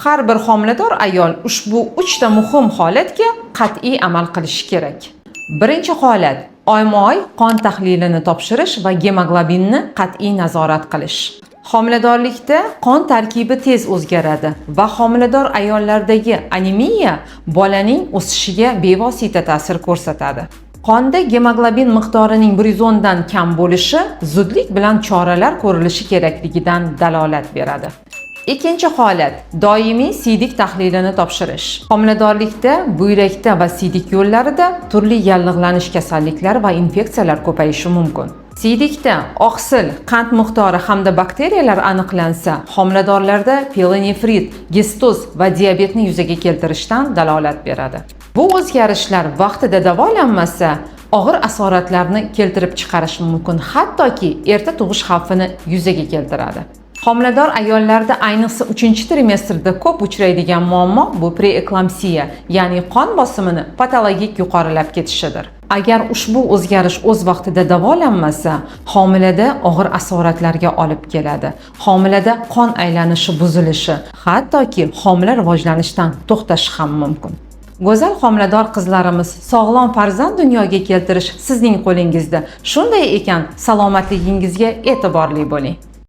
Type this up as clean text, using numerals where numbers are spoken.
Har bir homilador ayol ushbu 3 ta muhim holatga qat'iy amal qilishi kerak. Birinchi holat oyma-oy qon tahlilini topshirish va gemoglobinni qat'iy nazorat qilish. Homiladorlikda qon tarkibi tez o'zgaradi va homilador ayollardagi anemiya bolaning o'sishiga bevosita ta'sir ko'rsatadi. Qonda gemoglobin miqdorining 110 dan kam bo'lishi zudlik bilan choralar ko'rilishi kerakligidan dalolat beradi. Ikkinchi holat doimiy siydik tahlilini topshirish. Homiladorlikda buyrakda va siydik yo'llarida turli yallig'lanish kasalliklari va infeksiyalar ko'payishi mumkin. Siydikda oqsil, qand miqdori hamda bakteriyalar aniqlansa, homiladorlarda pielonefrit, gistuz va diabetni yuzaga keltirishdan dalolat beradi. Bu o'zgarishlar vaqtida davolanmasa, og'ir asoratlarni keltirib chiqarishi mumkin, hattoki erta tug'ish xavfini yuzaga keltiradi. Homilador ayollarda ayniqsa 3-trimestrda ko'p uchraydigan muammo bu preeklamsiya, ya'ni qon bosimini patologik yuqorilab ketishidir. Agar ushbu o'zgarish o'z vaqtida davolanmasa, homilada og'ir asoratlarga olib keladi. Homilada qon aylanishi buzilishi, hattoki homila rivojlanishdan to'xtashi ham mumkin. Go'zal homilador qizlarimiz, sog'lom farzand dunyoga keltirish sizning qo'lingizda. Shunday ekan, salomatligingizga e'tiborli bo'ling.